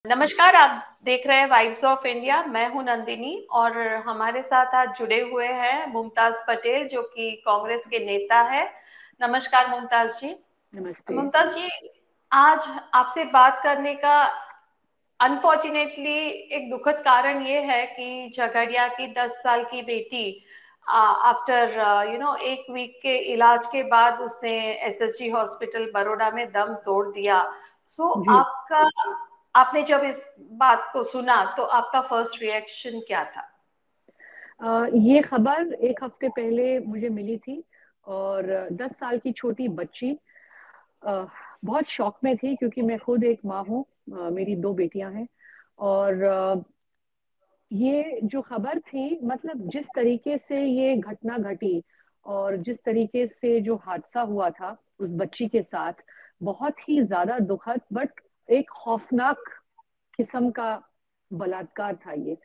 नमस्कार, आप देख रहे हैं वाइब्स ऑफ इंडिया। मैं हूं नंदिनी और हमारे साथ आज जुड़े हुए हैं मुमताज पटेल, जो कि कांग्रेस के नेता है। नमस्कार मुमताज जी। नमस्ते। मुमताज जी, आज आपसे बात करने का अनफॉर्चुनेटली एक दुखद कारण ये है कि झगड़िया की 10 साल की बेटी आफ्टर एक वीक के इलाज के बाद उसने एसएसजी हॉस्पिटल बड़ौदा में दम तोड़ दिया। जी। आपने जब इस बात को सुना तो आपका फर्स्ट रिएक्शन क्या था? ये खबर एक हफ्ते पहले मुझे मिली थी और 10 साल की छोटी बच्ची अ, बहुत शौक में थी क्योंकि मैं खुद एक माँ हूँ। मेरी दो बेटियां हैं और ये जो खबर थी, मतलब जिस तरीके से ये घटना घटी और जिस तरीके से जो हादसा हुआ था उस बच्ची के साथ, बहुत ही ज्यादा दुखद बट एक खौफनाक किस्म का बलात्कार था ये।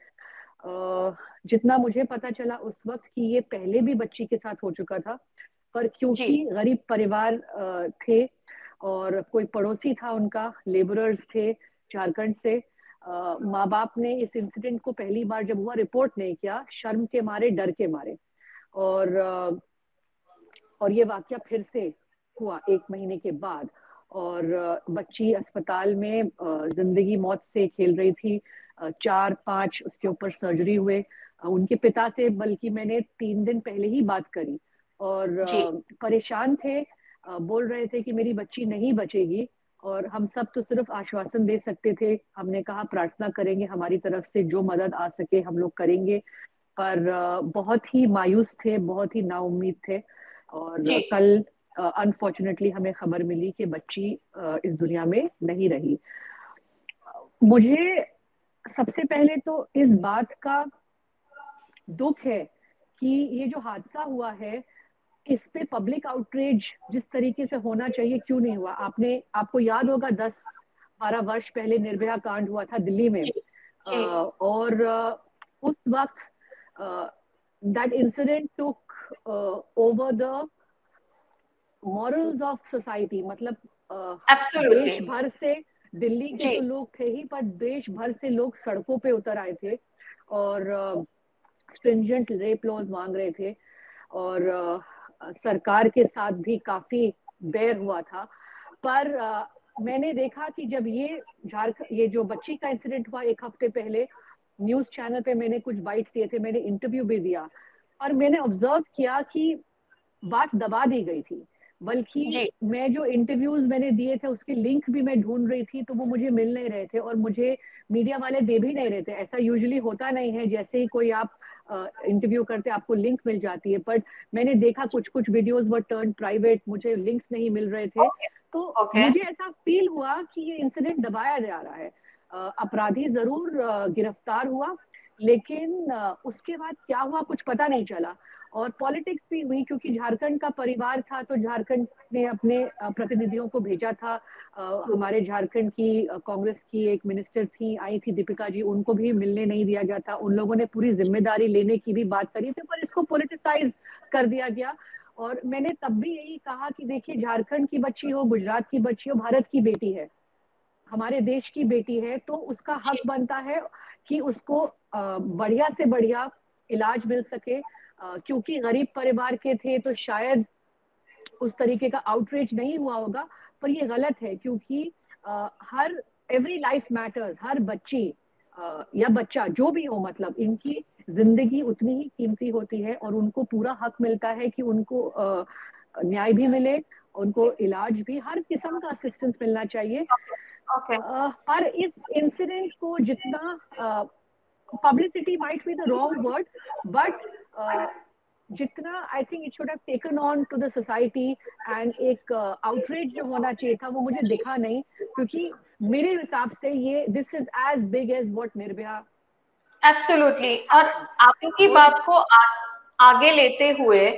जितना मुझे पता चला उस वक्त कि ये पहले भी बच्ची के साथ हो चुका था, पर जी। क्योंकि गरीब परिवार थे और कोई पड़ोसी था उनका, लेबरर्स थे झारखंड से, माँ बाप ने इस इंसिडेंट को पहली बार जब हुआ रिपोर्ट नहीं किया, शर्म के मारे, डर के मारे। और ये वाकया फिर से हुआ एक महीने के बाद। और बच्ची अस्पताल में जिंदगी मौत से खेल रही थी। 4-5 उसके ऊपर सर्जरी हुए। उनके पिता से बल्कि मैंने 3 दिन पहले ही बात करी और जी। परेशान थे। बोल रहे थे कि मेरी बच्ची नहीं बचेगी। और हम सब तो सिर्फ आश्वासन दे सकते थे। हमने कहा प्रार्थना करेंगे, हमारी तरफ से जो मदद आ सके हम लोग करेंगे। पर बहुत ही मायूस थे, बहुत ही नाउम्मीद थे। और जी। कल अनफॉर्चुनेटली हमें खबर मिली कि बच्ची इस दुनिया में नहीं रही। मुझे सबसे पहले तो इस बात का दुख है कि ये जो हादसा हुआ है, इस पे पब्लिक आउटरीच जिस तरीके से होना चाहिए क्यों नहीं हुआ। आपको याद होगा 10-12 वर्ष पहले निर्भया कांड हुआ था दिल्ली में। जी। जी। और उस वक्त that incident took over the morals of society. मतलब एब्सोल्युटली। देश भर से, दिल्ली के जी। तो लोग थे ही, पर देश भर से लोग सड़कों पे उतर आए थे और स्ट्रिंजेंट रेप लॉज मांग रहे थे। और सरकार के साथ भी काफी बैर हुआ था। पर मैंने देखा कि जब ये जो बच्ची का इंसिडेंट हुआ एक हफ्ते पहले, न्यूज चैनल पे मैंने कुछ बाइट्स दिए थे, मैंने इंटरव्यू भी दिया। और मैंने ऑब्जर्व किया कि बात दबा दी गई थी। बल्कि जी। मैं जो इंटरव्यूज मैंने दिए थे उसके लिंक भी मैं ढूंढ रही थी, तो वो मुझे मिल नहीं रहे थे और मुझे मीडिया वाले दे भी नहीं रहे थे। ऐसा यूजुअली होता नहीं है, जैसे ही कोई आप इंटरव्यू करते आपको लिंक मिल जाती है। बट मैंने देखा कुछ कुछ वीडियोस वर टर्न प्राइवेट, मुझे लिंक्स नहीं मिल रहे थे। ओके। तो ओके। मुझे ऐसा फील हुआ कि ये इंसिडेंट दबाया जा रहा है। अपराधी जरूर गिरफ्तार हुआ, लेकिन उसके बाद क्या हुआ कुछ पता नहीं चला। और पॉलिटिक्स भी हुई क्योंकि झारखंड का परिवार था, तो झारखंड ने अपने प्रतिनिधियों को भेजा था। हमारे झारखंड की कांग्रेस की एक मिनिस्टर थी, आई थी दीपिका जी, उनको भी मिलने नहीं दिया गया था। उन लोगों ने पूरी जिम्मेदारी लेने की भी बात करी थी, पर इसको पॉलिटिसाइज कर दिया गया। और मैंने तब भी यही कहा कि देखिए, झारखंड की बच्ची हो, गुजरात की बच्ची हो, भारत की बेटी है, हमारे देश की बेटी है, तो उसका हक जी। बनता है कि उसको बढ़िया से बढ़िया इलाज मिल सके। क्योंकि गरीब परिवार के थे तो शायद उस तरीके का आउटरीच नहीं हुआ होगा। पर ये गलत है क्योंकि हर एवरी लाइफ मैटर्स। हर बच्ची या बच्चा जो भी हो, मतलब इनकी जिंदगी उतनी ही कीमती होती है और उनको पूरा हक मिलता है कि उनको न्याय भी मिले, उनको इलाज भी, हर किस्म का असिस्टेंस मिलना चाहिए। ओके। पर इस इंसिडेंट को जितना publicity might be the wrong word, but जितना I think it should have taken on to the society and एक आउटरीच जो होना चाहिए था, वो मुझे दिखा नहीं। क्योंकि मेरे हिसाब से ये this is as big as what Nirbhaya absolutely. और हैपेंड। आपकी वो बात को आगे लेते हुए,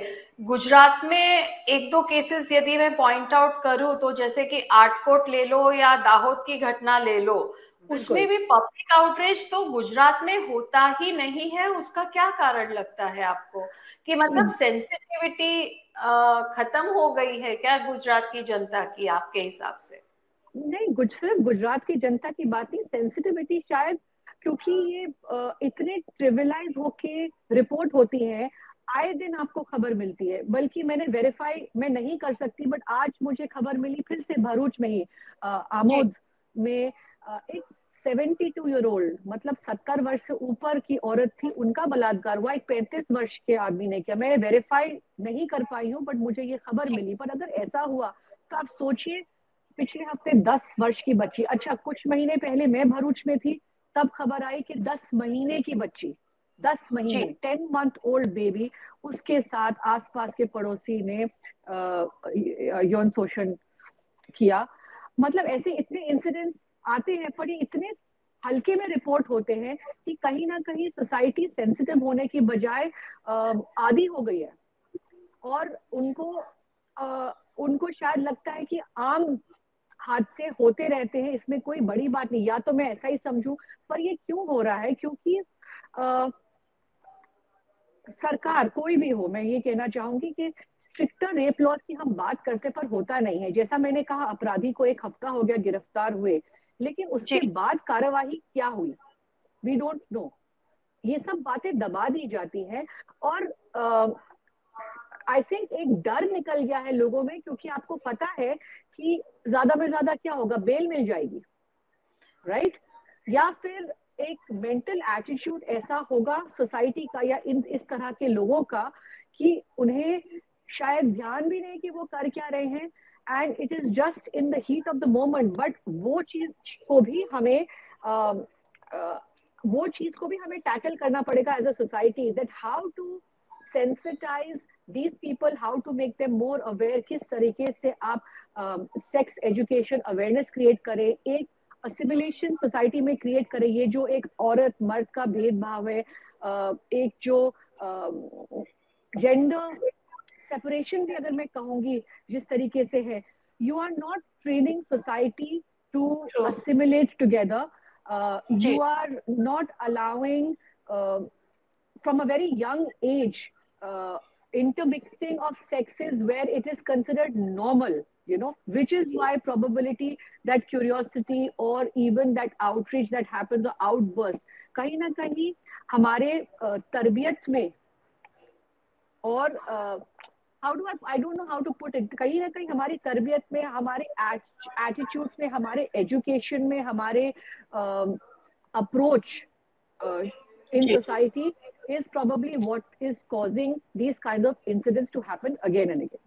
गुजरात में एक दो केसेस यदि मैं पॉइंट आउट करूं तो जैसे कि आटकोट ले लो या दाहोद की घटना ले लो, उसमें बिल्कुल। भी पब्लिक आउटरीच तो गुजरात में होता ही नहीं है। उसका क्या कारण लगता है आपको? कि मतलब सेंसिटिविटी खत्म हो गई है क्या गुजरात की जनता की, आपके हिसाब से? नहीं, सिर्फ गुजरात की जनता की बात नहीं, सेंसिटिविटी शायद क्योंकि ये इतने ट्रिविलाइज होके रिपोर्ट होती है, आए दिन आपको खबर मिलती है। बल्कि मैंने वेरीफाई मैं नहीं कर सकती, बट आज मुझे खबर मिली फिर से भरूच में ही, जी आमोद में, एक 72 ईयर ओल्ड, मतलब 70 वर्ष से ऊपर की औरत थी, उनका बलात्कार हुआ एक 35 वर्ष के आदमी ने किया। मैं वेरीफाई नहीं कर पाई हूँ, बट मुझे ये खबर जी मिली। पर अगर ऐसा हुआ तो आप सोचिए, पिछले हफ्ते 10 वर्ष की बच्ची, अच्छा कुछ महीने पहले मैं भरूच में थी, तब खबर आई कि 10 महीने की बच्ची, दस जी महीने 10 मंथ ओल्ड बेबी, उसके साथ आसपास के पड़ोसी ने यौन शोषण किया। मतलब ऐसे इतने इंसिडेंट्स आते हैं, पर ये इतने हल्के में रिपोर्ट होते हैं कि कहीं ना कहीं सोसाइटी सेंसिटिव होने की बजाय आदी हो गई है। और उनको शायद लगता है कि आम हादसे होते रहते हैं, इसमें कोई बड़ी बात नहीं, या तो मैं ऐसा ही समझूं। पर ये क्यों हो रहा है? क्योंकि अ, सरकार कोई भी हो, मैं ये कहना चाहूंगी कि स्ट्रिक्टर रेप लॉज की हम बात करते पर होता नहीं है। जैसा मैंने कहा, अपराधी को 1 हफ्ता हो गया गिरफ्तार हुए, लेकिन जी उसके बाद कार्यवाही क्या हुई, वी डोंट नो। ये सब बातें दबा दी जाती हैं। और आई थिंक एक डर निकल गया है लोगों में, क्योंकि आपको पता है कि ज्यादा में ज्यादा क्या होगा, बेल मिल जाएगी, राइट? या फिर एक मेंटल एटीट्यूड ऐसा होगा सोसाइटी का या इन इस तरह के लोगों का कि उन्हें शायद ध्यान भी नहीं कि वो कर क्या रहे हैं, and it is just in the heat of the moment. But वो चीज को भी हमें अ, अ, वो चीज को भी हमें टैकल करना पड़ेगा as a society, that how to sensitize these people, how to make them more aware. किस तरीके से आप सेक्स एजुकेशन अवेयरनेस क्रिएट करें, एक असिमिलेशन सोसाइटी में क्रिएट करें। ये जो एक औरत मर्द का भेदभाव है, एक जो जेंडर सेपरेशन भी अगर मैं कहूंगी जिस तरीके से है, you are not training society to true assimilate together. जी You are not allowing from a very young age intermixing of sexes where it is considered normal, which is why probability that curiosity or even that outreach that happens or outburst कहीं ना कहीं हमारे तरबियत में, और how do I don't know how to put it, कहीं ना कहीं हमारी तरबियत में, हमारे एटीट्यूड में, हमारे एजुकेशन में, हमारे अप्रोच in जी society is probably what is causing these kinds of incidents to happen again and again.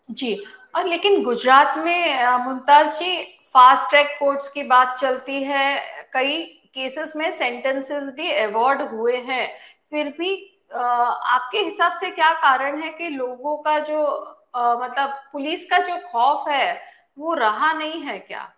जी। और लेकिन गुजरात में मुमताज जी, फास्ट ट्रैक कोर्ट्स की बात चलती है, कई केसेस में सेंटेंसेस भी अवॉर्ड हुए हैं, फिर भी आपके हिसाब से क्या कारण है कि लोगों का जो मतलब पुलिस का जो खौफ है वो रहा नहीं है क्या?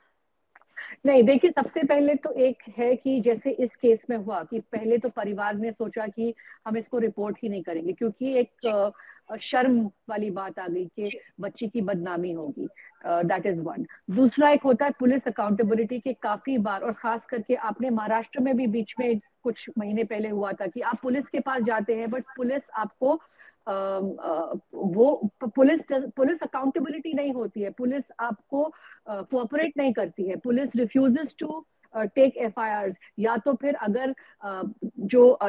नहीं, देखिए, सबसे पहले तो एक है कि जैसे इस केस में हुआ कि पहले तो परिवार ने सोचा कि हम इसको रिपोर्ट ही नहीं करेंगे, क्योंकि एक जी शर्म वाली बात आ गई कि जी बच्ची की बदनामी होगी। That is one. दूसरा एक होता है पुलिस अकाउंटेबिलिटी के, काफी बार, और खास करके आपने महाराष्ट्र में भी बीच में कुछ महीने पहले हुआ था कि आप पुलिस के पास जाते हैं, बट पुलिस आपको वो पुलिस अकाउंटेबिलिटी नहीं होती है, पुलिस आपको कोऑपरेट नहीं करती है, police refuses to take FIR. या तो फिर अगर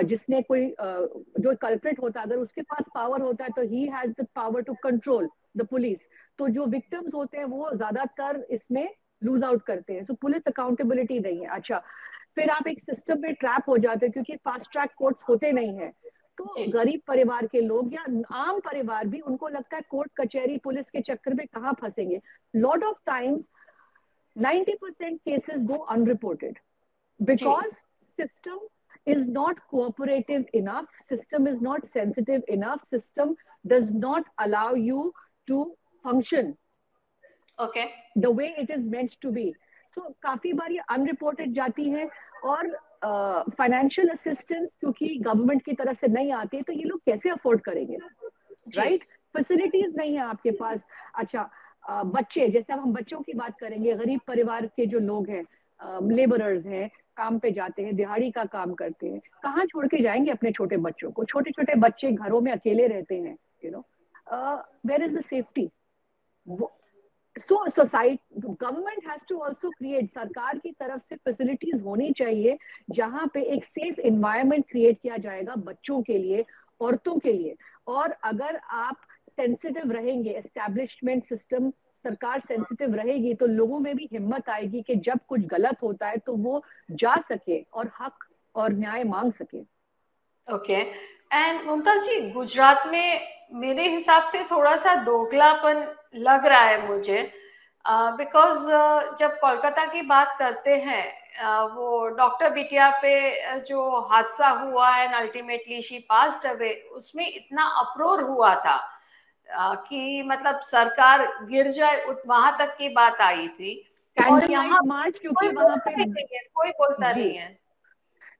जिसने कोई जो कल्प्रिट होता है, अगर उसके पास पावर होता है तो he has the power to control the police. तो जो विक्टिम्स होते हैं वो ज्यादातर इसमें लूज आउट करते हैं। सो पुलिस अकाउंटेबिलिटी नहीं है। अच्छा, फिर आप एक सिस्टम में ट्रैप हो जाते हैं क्योंकि फास्ट ट्रैक कोर्ट्स होते नहीं है। तो जी गरीब परिवार के लोग या आम परिवार भी, उनको लगता है कोर्ट कचहरी पुलिस के चक्कर में कहाँ फंसेंगे। Lot of times 90% cases go unreported जी because system is not cooperative enough, system is not sensitive enough, system does not allow you to function okay the way it is meant to be. So काफी बार ये unreported जाती है। और financial assistance क्योंकि government की तरफ से नहीं आती, तो ये लोग कैसे अफोर्ड करेंगे, जी राइट? फैसिलिटीज नहीं है आपके पास। अच्छा, बच्चे, जैसे अब हम बच्चों की बात करेंगे, गरीब परिवार के जो लोग हैं, लेबरर्स हैं, काम पे जाते हैं, दिहाड़ी का काम करते हैं, कहाँ छोड़ के जाएंगे अपने छोटे बच्चों को? छोटे छोटे बच्चे घरों में अकेले रहते हैं, where is the safety? So society government has to also create, सरकार की तरफ से फैसिलिटीज होनी चाहिए जहां पे एक सेफ एनवायरनमेंट क्रिएट किया जाएगा बच्चों के लिए, औरतों के लिए। और अगर आप सेंसिटिव रहेंगे, एस्टेब्लिशमेंट सिस्टम, सरकार सेंसिटिव रहेगी, तो लोगों में भी हिम्मत आएगी कि जब कुछ गलत होता है तो वो जा सके और हक और न्याय मांग सके। ओके। एंड मुमताज जी, गुजरात में मेरे हिसाब से थोड़ा सा दोगलापन लग रहा है मुझे, बिकॉज जब कोलकाता की बात करते हैं, वो डॉक्टर बिटिया पे जो हादसा हुआ and ultimately she passed away, उसमें इतना अप्रोर हुआ था कि मतलब सरकार गिर जाए वहां तक की बात आई थी। और कैंडल यहाँ लाइट मार्च, कोई क्योंकि वहां बोलता पे ही नहीं है, कोई बोलता जी नहीं है।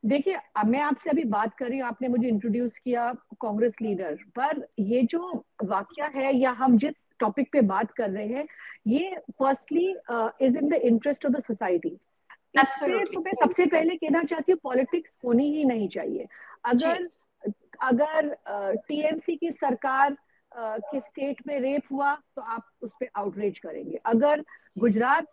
देखिए, मैं आपसे अभी बात कर रही हूँ, आपने मुझे इंट्रोड्यूस किया कांग्रेस लीडर, पर ये जो वाकया है या हम जिस टॉपिक पे बात कर रहे हैं, ये firstly is in the interest of the society. इस पे एब्सोल्युटली। तो मैं सबसे पहले कहना चाहती हूँ, पॉलिटिक्स होनी ही नहीं चाहिए। जी। अगर अगर टीएमसी की सरकार के स्टेट में रेप हुआ तो आप उस पर आउटरीच करेंगे, अगर गुजरात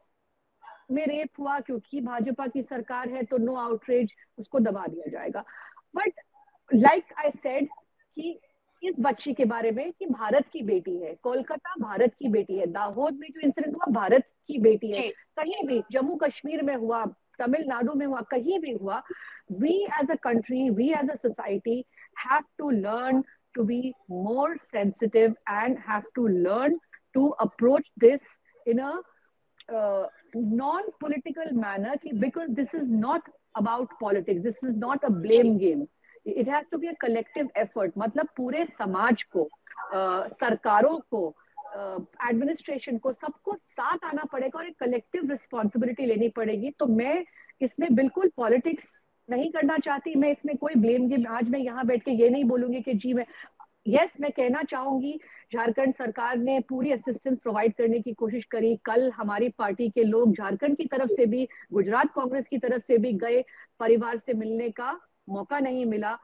में रेप हुआ क्योंकि भाजपा की सरकार है तो नो आउटरीच, उसको दबा दिया जाएगा। बट लाइक आई सेड कि इस बच्ची के बारे में कि भारत की बेटी है, कोलकाता भारत की बेटी है, दाहोद में जो इंसिडेंट हुआ भारत की बेटी है, जी। कहीं भी जम्मू कश्मीर में हुआ, तमिलनाडु में हुआ, कहीं भी हुआ, we as a country, we as a society have to learn to be more sensitive and have to learn to approach this in a non-political manner, because this is not about politics, this is not a जी। blame game, it has to be a collective effort। मतलब पूरे समाज को, सरकारों को, administration को, सबको साथ आना पड़ेगा और एक कलेक्टिव रिस्पॉन्सिबिलिटी लेनी पड़ेगी। तो मैं इसमें बिल्कुल पॉलिटिक्स नहीं करना चाहती, मैं इसमें कोई ब्लेम गेम, आज मैं यहाँ बैठ के ये नहीं बोलूंगी कि जी मैं, यस मैं कहना चाहूंगी झारखंड सरकार ने पूरी असिस्टेंस प्रोवाइड करने की कोशिश करी। कल हमारी पार्टी के लोग झारखंड की तरफ से भी, गुजरात कांग्रेस की तरफ से भी गए, परिवार से मिलने का मौका नहीं मिला।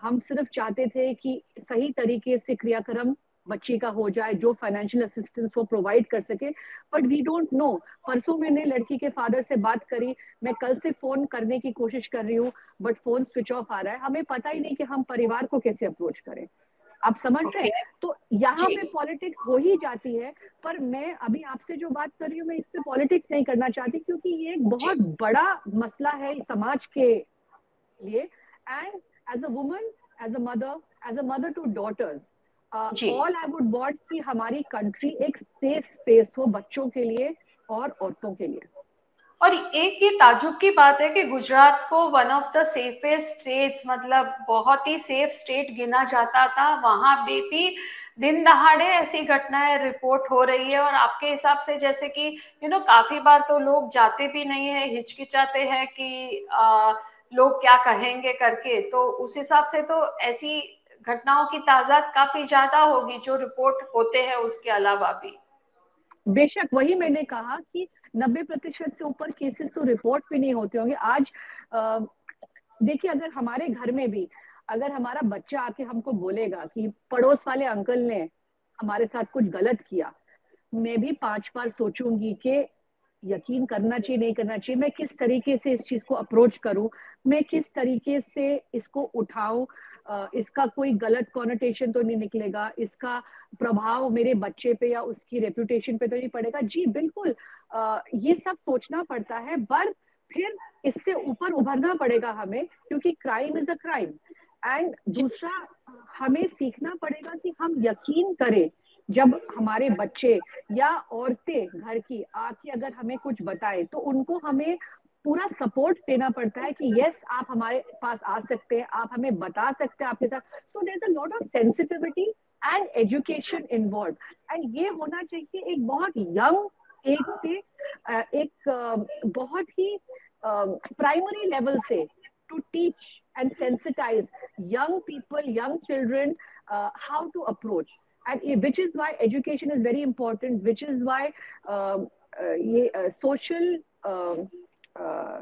हम सिर्फ चाहते थे कि सही तरीके से क्रियाक्रम बच्ची का हो जाए, जो फाइनेंशियल असिस्टेंस वो प्रोवाइड कर सके, बट वी डोंट नो। परसों मैंने लड़की के फादर से बात करी, मैं कल से फोन करने की कोशिश कर रही हूँ, बट फोन स्विच ऑफ आ रहा है। हमें पता ही नहीं कि हम परिवार को कैसे अप्रोच करें, आप समझ रहे ओके। हैं? तो यहाँ जी। पे पॉलिटिक्स हो ही जाती है। पर मैं अभी आपसे जो बात कर रही हूँ, मैं इस पे पॉलिटिक्स नहीं करना चाहती, क्योंकि ये एक जी। बहुत बड़ा मसला है समाज के लिए। And as a woman, as a mother to daughters, जी। ऑल आई वुड वांट कि हमारी कंट्री एक सेफ स्पेस हो बच्चों के लिए और औरतों के लिए। और एक ये ताजुब की बात है कि गुजरात को one of the safest states, मतलब बहुत ही सेफ स्टेट गिना जाता था, वहां पे भी दिन दहाड़े ऐसी घटनाएं रिपोर्ट हो रही है। और आपके हिसाब से, जैसे कि काफी बार तो लोग जाते भी नहीं है, हिचकिचाते हैं कि लोग क्या कहेंगे करके, तो उस हिसाब से तो ऐसी घटनाओं की तादाद काफी ज्यादा होगी जो रिपोर्ट होते हैं उसके अलावा भी। बेशक, वही मैंने कहा कि 90% से ऊपर केसेस तो रिपोर्ट भी नहीं होते होंगे आज। देखिए, अगर हमारे घर में भी अगर हमारा बच्चा आके हमको बोलेगा कि पड़ोस वाले अंकल ने हमारे साथ कुछ गलत किया, मैं भी 5 बार सोचूंगी कि यकीन करना चाहिए नहीं करना चाहिए, मैं किस तरीके से इस चीज को अप्रोच करूं, मैं किस तरीके से इसको उठाऊं, इसका कोई गलत कॉनोटेशन तो नहीं निकलेगा, इसका प्रभाव मेरे बच्चे पे या उसकी रेपुटेशन पे तो नहीं पड़ेगा। जी बिल्कुल, ये सब सोचना पड़ता है, पर फिर इससे ऊपर उभरना पड़ेगा हमें, क्योंकि crime is a crime. And दूसरा, हमें सीखना पड़ेगा कि हम यकीन करें, जब हमारे बच्चे या औरतें घर की आके अगर हमें कुछ बताए, तो उनको हमें पूरा सपोर्ट देना पड़ता है कि यस आप हमारे पास आ सकते हैं, आप हमें बता सकते हैं आपके साथ। So there is a lot of sensitivity and education involve. एंड ये होना चाहिए एक बहुत यंग एज से, एक बहुत ही प्राइमरी लेवल से, to teach and sensitize young people, young children, how to approach, and which is why education is very important, which is why social uh,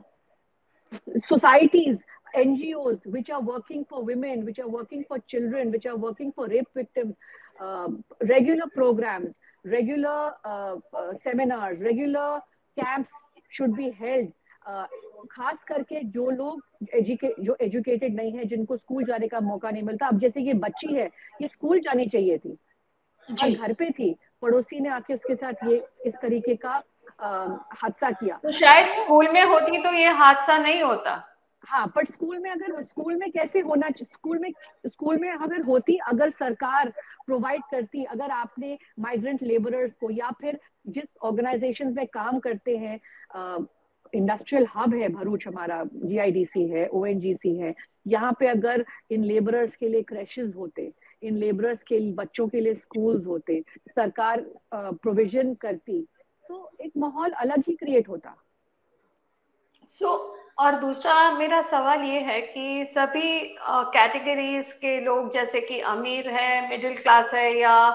societies, NGOs which are working for women, which are working for children, which are working for rape victims, regular programs, regular seminars, regular camps should be held. खास करके जो लोग जो educated नहीं है, जिनको school जाने का मौका नहीं मिलता, अब जैसे ये बच्ची है, ये स्कूल जानी चाहिए थी और जी। घर पे थी, पड़ोसी ने आके उसके साथ ये इस तरीके का हादसा किया। तो शायद तो स्कूल में होती तो ये हादसा नहीं होता। हाँ, पर स्कूल में, अगर स्कूल में कैसे होना, स्कूल में अगर होती, अगर सरकार प्रोवाइड करती, अगर आपने माइग्रेंट लेबरर्स को, या फिर जिस ऑर्गेनाइजेशन में काम करते हैं, इंडस्ट्रियल हब है भरूच हमारा, जीआईडीसी है, ओएनजीसी है, यहाँ पे अगर इन लेबरर्स के लिए क्रैशेस होते, इन लेबरर्स के बच्चों के लिए स्कूल्स होते, सरकार प्रोविजन करती, तो एक माहौल अलग ही क्रिएट होता। और दूसरा मेरा सवाल ये है कि सभी कैटेगरीज के लोग, जैसे कि अमीर है, मिडिल क्लास है, या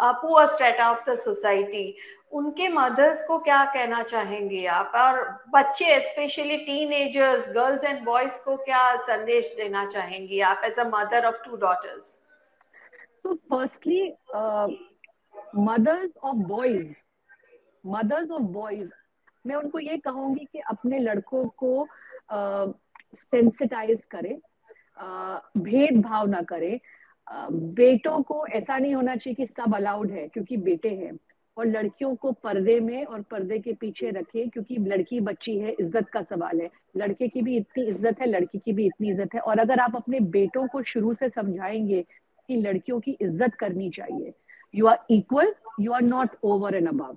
poor strata of the society, उनके मदर्स को क्या कहना चाहेंगे आप? और बच्चे, specially teenagers, girls and boys को क्या संदेश देना चाहेंगी आप as a mother of 2 daughters? तो firstly, mothers of boys mothers of boys मैं उनको ये कहूंगी कि अपने लड़कों को सेंसिटाइज करें, भेदभाव ना करें। बेटों को ऐसा नहीं होना चाहिए कि सब अलाउड है क्योंकि बेटे हैं, और लड़कियों को पर्दे में और पर्दे के पीछे रखें क्योंकि लड़की बच्ची है, इज्जत का सवाल है। लड़के की भी इतनी इज्जत है, लड़की की भी इतनी इज्जत है। और अगर आप अपने बेटों को शुरू से समझाएंगे कि लड़कियों की इज्जत करनी चाहिए, you are equal, you are not over and above,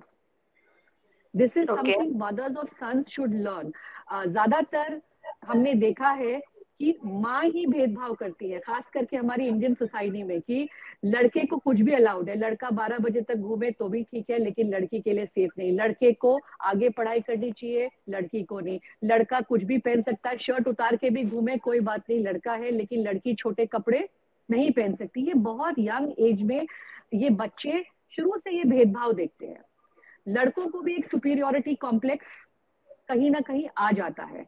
this is okay. Something mothers of sons should learn. ज्यादातर हमने देखा है कि माँ ही भेदभाव करती है, खास करके हमारी इंडियन सोसाइटी में, कि लड़के को कुछ भी अलाउड है, लड़का 12 बजे तक घूमे तो भी ठीक है, लेकिन लड़की के लिए सेफ नहीं। लड़के को आगे पढ़ाई करनी चाहिए, लड़की को नहीं। लड़का कुछ भी पहन सकता है, शर्ट उतार के भी घूमे कोई बात नहीं, लड़का है, लेकिन लड़की छोटे कपड़े नहीं पहन सकती। ये बहुत यंग एज में ये बच्चे शुरू से ये भेदभाव देखते हैं। लड़कों को भी एक सुपीरियोरिटी कॉम्प्लेक्स कहीं ना कहीं आ जाता है।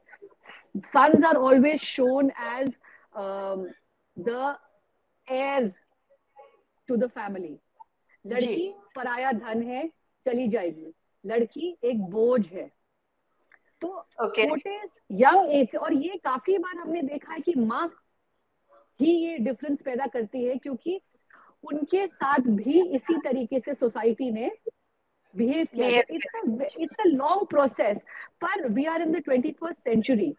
sons are always shown as the heir to the family. जी। लड़की पराया धन है, चली जाएगी, लड़की एक बोझ है। तो ओके। छोटे यंग एज से, और ये काफी बार हमने देखा है कि माँ ही ये डिफरेंस पैदा करती है, क्योंकि उनके साथ भी इसी तरीके से सोसाइटी ने बिहेव किया। तो इट्स अ लॉन्ग प्रोसेस, पर we are in the 21st century.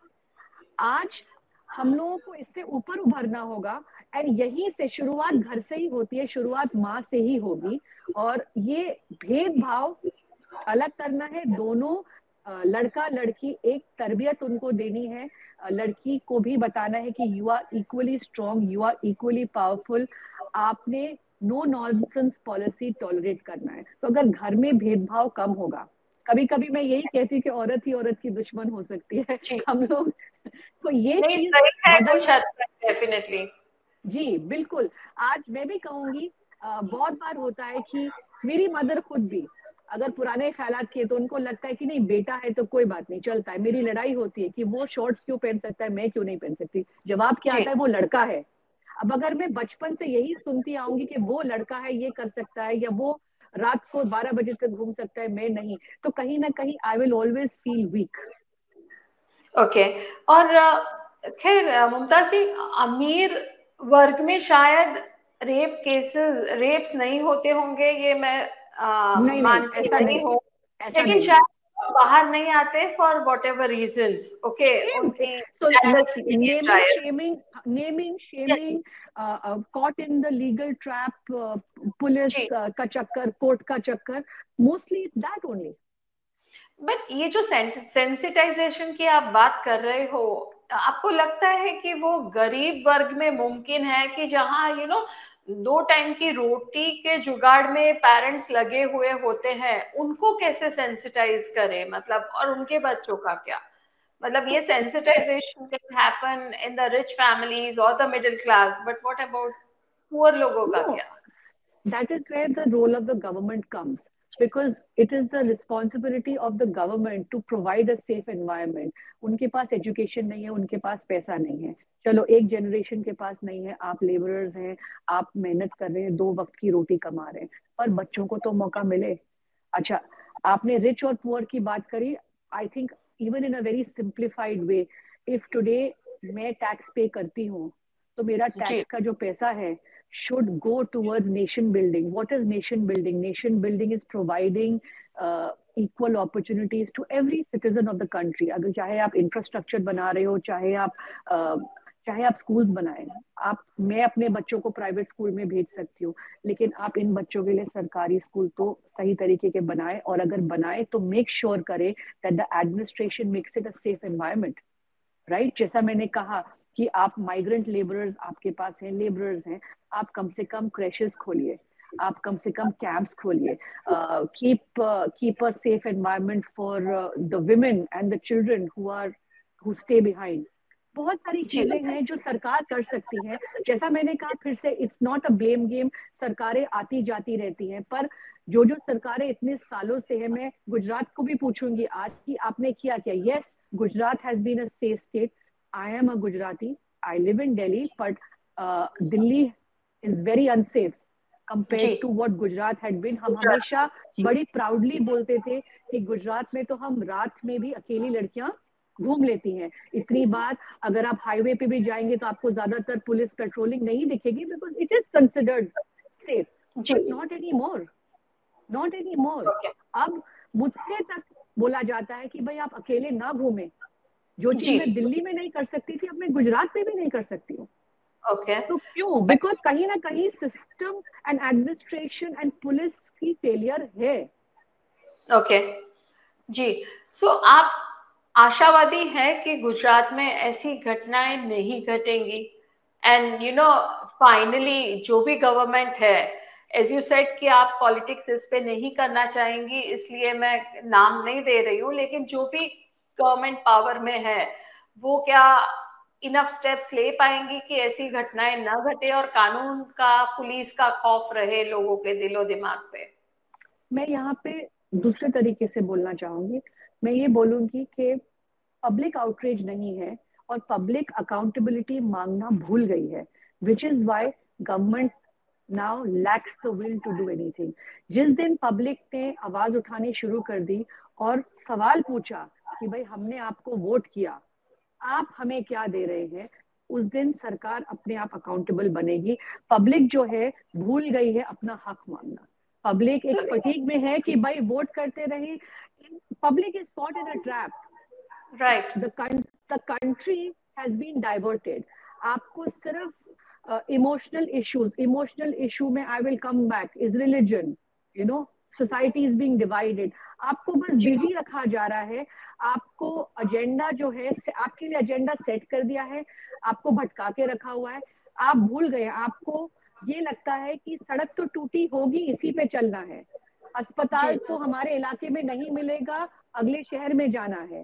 आज हम लोगों को इससे ऊपर उभरना होगा, एंड यहीं से शुरुआत घर से ही होती है, शुरुआत माँ से ही होगी। और ये भेदभाव अलग करना है, दोनों लड़का लड़की, एक तरबियत उनको देनी है। लड़की को भी बताना है कि you are equally strong, you are equally powerful. आपने नो नॉनसेंस पॉलिसी टॉलरेट करना है। तो अगर घर में भेदभाव कम होगा, कभी कभी मैं यही कहती हूँ कि औरत ही औरत की दुश्मन हो सकती है, जी। हम लोग, तो ये नहीं, चीज सही है बदल। कुछ हद तक, डेफिनेटली। जी बिल्कुल। आज मैं भी कहूंगी, बहुत बार होता है कि मेरी मदर खुद भी अगर पुराने ख्यालात किए तो उनको लगता है कि नहीं, बेटा है तो कोई बात नहीं, चलता है। मेरी लड़ाई होती है कि वो शॉर्ट्स क्यों पहन सकता है, मैं क्यों नहीं पहन सकती। जवाब क्या जी। आता है, वो लड़का है। अब अगर मैं बचपन से यही सुनती आऊंगी कि वो लड़का है, ये कर सकता है, या वो रात को 12 बजे तक घूम सकता है, मैं नहीं, तो कहीं ना कहीं I will always feel weak. Okay. और खैर मुमताज जी, अमीर वर्ग में शायद रेप्स नहीं होते होंगे, ये मैं नहीं नहीं, मानती ऐसा नहीं नहीं, हूँ। ऐसा लेकिन नहीं है। शायद वो बाहर नहीं आते for whatever reasons, okay, उनकी So स्टेटस के लिए naming, शायद। naming, Yes, shaming, caught in the legal trap, police जी। का चक्कर, कोर्ट का चक्कर, mostly it's that only. But ये जो सेंसिटाइजेशन की आप बात कर रहे हो, आपको लगता है कि वो गरीब वर्ग में मुमकिन है कि जहां 2 टाइम की रोटी के जुगाड़ में पेरेंट्स लगे हुए होते हैं, उनको कैसे सेंसिटाइज करें? मतलब, और उनके बच्चों का क्या? मतलब ये तो sensitisation can happen in the rich families और the middle class, but what about poor लोगों का no, क्या? that is where the role of the government comes. because it is the responsibility of the government to provide a safe environment. उनके पास education नहीं है, उनके पास पैसा नहीं है, चलो एक जनरेशन के पास नहीं है, आप लेबरर्स हैं, आप मेहनत कर रहे हैं, 2 वक्त की रोटी कमा रहे हैं, पर बच्चों को तो मौका मिले। अच्छा, आपने रिच और पुअर की बात करी। I think even in a very simplified way, if today मैं टैक्स पे करती हूँ, तो मेरा जी टैक्स का जो पैसा है should go towards nation building. What is nation building? Nation building is providing equal opportunities to every citizen of the country. अगर चाहे आप इंफ्रास्ट्रक्चर बना रहे हो, चाहे आप स्कूल्स बनाए, मैं अपने बच्चों को प्राइवेट स्कूल में भेज सकती हूँ, लेकिन आप इन बच्चों के लिए सरकारी स्कूल तो सही तरीके के बनाए, और अगर बनाए तो मेक श्योर करे that the administration makes it a safe environment, right? जैसा मैंने कहा कि आप माइग्रेंट लेबरर्स आपके पास हैं, लेबरर्स हैं, आप कम से कम क्रैशेस खोलिए, आप कम से कम कैंप्स खोलिए, keep a safe environment for the women and the children who stay behind. बहुत सारी जी चीजें हैं जो सरकार कर सकती है। जैसा मैंने कहा, फिर से it's not a blame game, सरकारें आती जाती रहती हैं, पर जो जो सरकारें इतने सालों से है, मैं गुजरात को भी पूछूंगी आज कि आपने किया क्या। Yes, Gujarat has been a safe state. I am a Gujarati, I live in Delhi, but Delhi is very unsafe जी compared to what Gujarat had been. हम गुजरात हमेशा जी बड़ी प्राउडली बोलते थे कि गुजरात में तो हम रात में भी अकेली लड़कियां घूम लेती हैं। इतनी बार अगर आप हाईवे पे भी जाएंगे तो आपको ज्यादातर पुलिस पेट्रोलिंग नहीं दिखेगी, because it is considered safe, जी but not any more, not any more. Okay अब मुझसे तक बोला जाता है कि भाई आप अकेले ना घूमें, जो चीज जी मैं दिल्ली में नहीं कर सकती थी, अब मैं गुजरात में भी नहीं कर सकती हूँ। ओके तो क्यों? बिकॉज कहीं ना कहीं system and administration and police की फेलियर है। ओके जी। सो आप आशावादी हैं कि गुजरात में ऐसी घटनाएं नहीं घटेंगी, एंड फाइनली जो भी गवर्नमेंट है, एज यू सेड कि आप पॉलिटिक्स इस पे नहीं करना चाहेंगी, इसलिए मैं नाम नहीं दे रही हूँ, लेकिन जो भी गवर्नमेंट पावर में है वो क्या इनफ स्टेप्स ले पाएंगी कि ऐसी घटनाएं न घटे और कानून का, पुलिस का खौफ रहे लोगों के दिलो दिमाग पे? मैं यहाँ पे दूसरे तरीके से बोलना चाहूंगी। मैं ये बोलूंगी कि पब्लिक आउटरीच नहीं है और पब्लिक अकाउंटेबिलिटी मांगना भूल गई है, which is why government now lacks the will to do anything. जिस दिन पब्लिक ने आवाज उठानी शुरू कर दी और सवाल पूछा कि भाई हमने आपको वोट किया, आप हमें क्या दे रहे हैं, उस दिन सरकार अपने आप अकाउंटेबल बनेगी। पब्लिक जो है भूल गई है अपना हक मांगना। पब्लिक एक सो फटीग में है कि भाई वोट करते रहे। Public is caught in a trap. Right the the country has been diverted. आपको सिर्फ इमोशनल इशू में, I will come back, is religion, society is being divided. आपको बस जी बिजी रखा जा रहा है। आपको एजेंडा जो है, आपके लिए एजेंडा सेट कर दिया है, आपको भटका के रखा हुआ है। आप भूल गए, आपको ये लगता है कि सड़क तो टूटी होगी, इसी पे चलना है, अस्पताल जी तो हमारे इलाके में नहीं मिलेगा, अगले शहर में जाना है,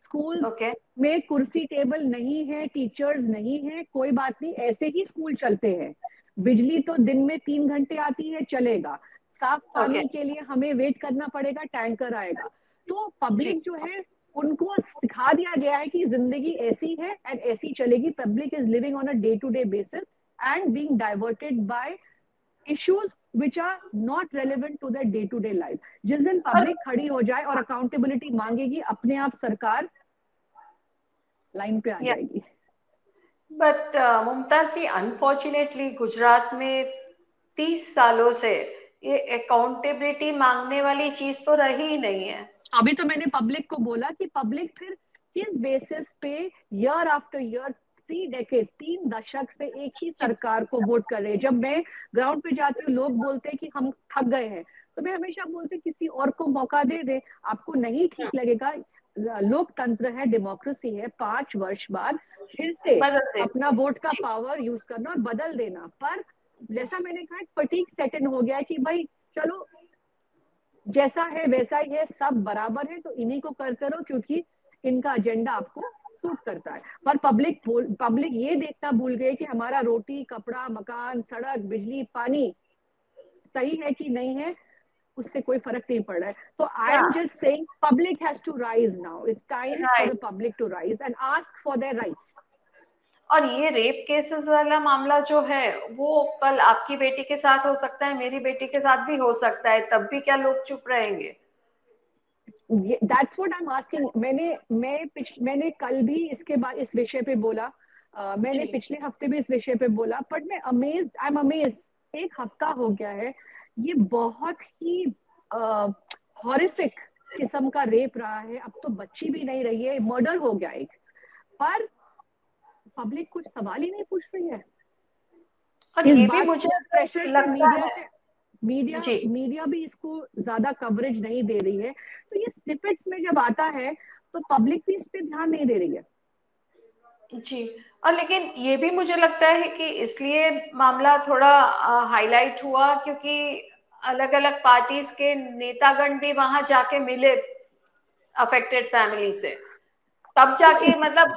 स्कूल ओके में कुर्सी टेबल नहीं है, टीचर्स नहीं है, कोई बात नहीं, ऐसे ही स्कूल चलते हैं। बिजली तो दिन में 3 घंटे आती है, चलेगा। साफ ओके पानी के लिए हमें वेट करना पड़ेगा, टैंकर आएगा। तो जी पब्लिक जो है, उनको सिखा दिया गया है कि जिंदगी ऐसी है एंड ऐसी चलेगी। Public is living on a day to day basis and being diverted by issues which are not relevant to the day to day life. जिस दिन पर पब्लिक खड़ी हो जाए और अकाउंटेबिलिटी मांगेगी, अपने आप सरकार लाइन पे आ या जाएगी। बट मुमताज जी, अनफॉर्चुनेटली गुजरात में 30 सालों से ये अकाउंटेबिलिटी मांगने वाली चीज तो रही ही नहीं है। अभी तो मैंने पब्लिक को बोला कि पब्लिक फिर किस बेसिस पे ईयर आफ्टर ईयर 3 डेकेड, 3 दशक से एक ही जी सरकार को वोट कर रहे हैं। जब मैं ग्राउंड पे जाती हूँ, लोग बोलते हैं कि हम थक गए हैं, तो मैं हमेशा बोलती हूँ किसी और को मौका दे दे। आपको नहीं ठीक लगेगा, लोकतंत्र है, डेमोक्रेसी है, 5 वर्ष बाद फिर से बदल दे अपना वोट का जी पावर यूज करना और बदल देना। पर जैसा मैंने कहा, फटीक सेट इन हो गया है कि भाई चलो जैसा है वैसा ही है, सब बराबर है, तो इन्हीं को कर करो क्योंकि इनका एजेंडा आपको सूट करता है। पर पब्लिक ये देखना भूल गए कि हमारा रोटी कपड़ा मकान सड़क बिजली पानी सही है कि नहीं है। उससे कोई फर्क नहीं पड़ रहा है। तो I am just saying public has to rise now, it's time for right. The public to rise and ask for their rights. और ये रेप केसेस वाला मामला जो है वो कल आपकी बेटी के साथ हो सकता है, मेरी बेटी के साथ भी हो सकता है, तब भी क्या लोग चुप रहेंगे? That's what I am asking. मैंने कल भी इसके बाद इस विषय पे बोला, मैंने जी। पिछले हफ्ते भी इस विषय पे बोला, बट मैं आई एम अमेज्ड, एक हफ्ता हो गया है, ये बहुत ही हॉरिफिक किस्म का रेप रहा है। अब तो बच्ची भी नहीं रही है, मर्डर हो गया एक, पर पब्लिक कुछ सवाल ही नहीं पूछ रही है और इस ये भी बात मुझे को, ऐसा प्रेशर से लगता मीडिया है। से। मीडिया जी। मीडिया भी इसको ज्यादा कवरेज नहीं दे रही है, तो ये स्निपेट्स में जब आता है तो पब्लिक भी इस पे ध्यान नहीं दे रही है। जी। और लेकिन ये भी मुझे लगता है कि इसलिए मामला थोड़ा हाईलाइट हुआ क्योंकि अलग अलग पार्टीज के नेतागण भी वहां जाके मिले अफेक्टेड फैमिली से, तब तो जाके मतलब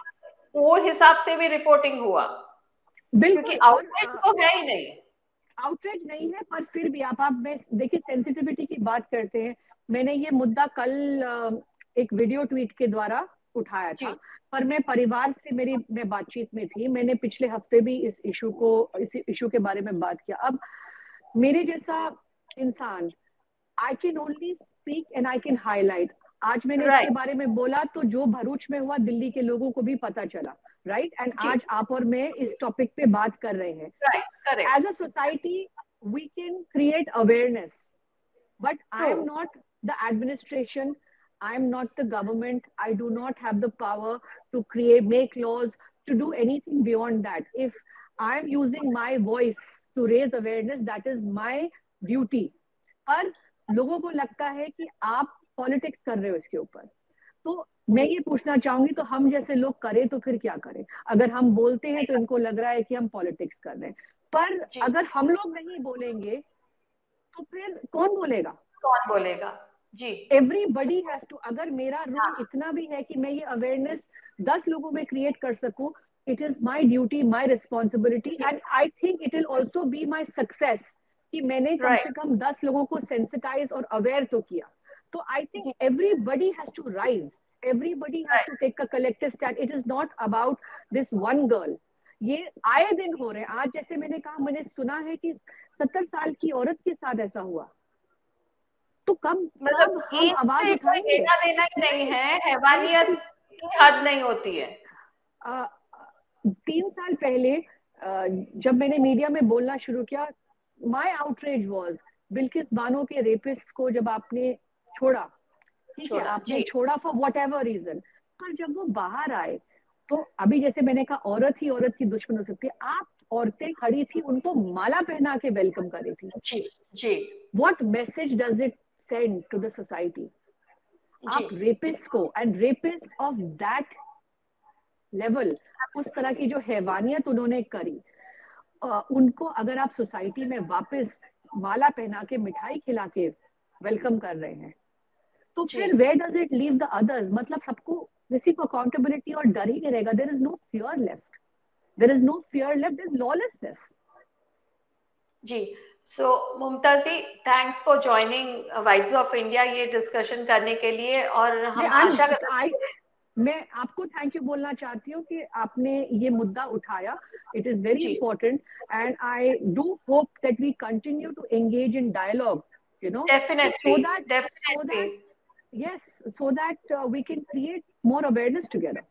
वो हिसाब से भी रिपोर्टिंग हुआ, क्योंकि बिल्कुल, और आउटलेट तो है ही नहीं। आउटरेज नहीं है, पर फिर भी आप मैं देखिए सेंसिटिविटी की बात करते हैं। मैंने ये मुद्दा कल एक वीडियो ट्वीट के द्वारा उठाया था, जी। पर मैं परिवार से मेरी मैं बातचीत में थी, मैंने पिछले हफ्ते भी इस इशू के बारे में बात किया। अब मेरे जैसा इंसान, I can only speak and I can highlight. आज मैंने इसके राइट। बारे में बोला तो जो भरूच में हुआ दिल्ली के लोगों को भी पता चला, राइट, एंड जी। आज आप और मैं इस टॉपिक पे बात कर रहे हैं। Right. Correct. As a society, we can create awareness, but I true. am not the administration, I am not the government, I do not have the power to make laws, to do anything beyond that. If I am using my voice to raise awareness, that is my duty. पर लोगों को लगता है कि आप politics कर रहे हो इसके ऊपर। तो मैं जी। ये पूछना चाहूंगी, तो हम जैसे लोग करें तो फिर क्या करें? अगर हम बोलते हैं तो इनको लग रहा है कि हम पॉलिटिक्स कर रहे हैं, पर जी। अगर हम लोग नहीं बोलेंगे तो फिर कौन बोलेगा? कौन बोलेगा? जी। Everybody has to. अगर मेरा रोल हाँ। इतना भी है कि मैं ये अवेयरनेस 10 लोगों में क्रिएट कर सकूं, it is my duty, my responsibility, जी। And I think it will also be my success कि मैंने कम से राइट। कम 10 लोगों को सेंसिटाइज और अवेयर तो किया। तो आई थिंक जी। Everybody has to rise, everybody has to right. Take a collective stand. It is not about this one girl. ये आए दिन हो रहे हैं। आज जैसे मैंने कहा, मैंने सुना है कि 70 साल की औरत के साथ ऐसा हुआ, तो कब कब मतलब हम एज आवाज से कोई उठाएंगे? लेना देना ही नहीं नहीं, है, एक हैवानियत से की हद नहीं होती है। 3 साल पहले जब मैंने मीडिया में बोलना शुरू किया, माई आउटरेज वॉज बिल्किस बानो के रेपिस्ट को जब आपने छोड़ा, ठीक है, छोड़ा। आपने जी। छोड़ा फॉर वट एवर रीजन, पर जब वो बाहर आए तो अभी जैसे मैंने कहा, औरत ही औरत की दुश्मन हो सकती है। आप औरतें खड़ी थी, उनको माला पहना के वेलकम कर रही थी। जी। जी। What message does it send to the society? जी। आप रेपिस्ट को, and rapist of that level, उस तरह की जो हैवानियत उन्होंने करी, उनको अगर आप सोसाइटी में वापस माला पहना के मिठाई खिला के वेलकम कर रहे हैं, तो जी। फिर where does it leave the others? मतलब सबको किसी को अकाउंटेबिलिटी और डर ही नहीं रहेगा। There is no fear left, there is no fear left, there is lawlessness. Ji. So मुमताजी, thanks for joining vibes of India ये डिस्कशन करने के लिए, और नहीं, हम आशा आई करते हैं। मैं आपको थैंक यू बोलना चाहती हूँ कि आपने ये मुद्दा उठाया। इट इज वेरी जी। Important, and I do hope that we continue to engage in dialogue, you know, definitely. so that so definitely. that yes, so that we can create more awareness together.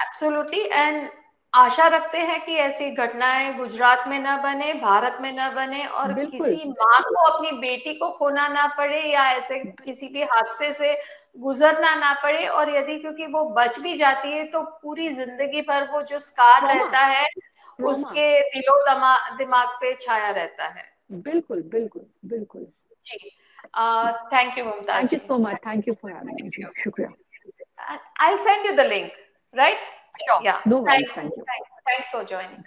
Absolutely. And आशा रखते हैं कि ऐसी घटनाएं गुजरात में न बने, भारत में न बने, और बिल्कुल। किसी माँ को अपनी बेटी को खोना ना पड़े या ऐसे किसी भी हादसे से गुजरना ना पड़े। और यदि क्योंकि वो बच भी जाती है तो पूरी जिंदगी भर वो जो स्कार ट्रॉमा, रहता है ट्रॉमा। उसके दिलो दिमाग पे छाया रहता है। बिल्कुल, बिल्कुल, बिल्कुल। जी। Thank you Mumtaz thank you जी। So much, thank you for having me जी, शुक्रिया। I'll send you the link, right? Sure, Yeah. No worries, Thanks. Thank you. Thanks. Thanks for joining.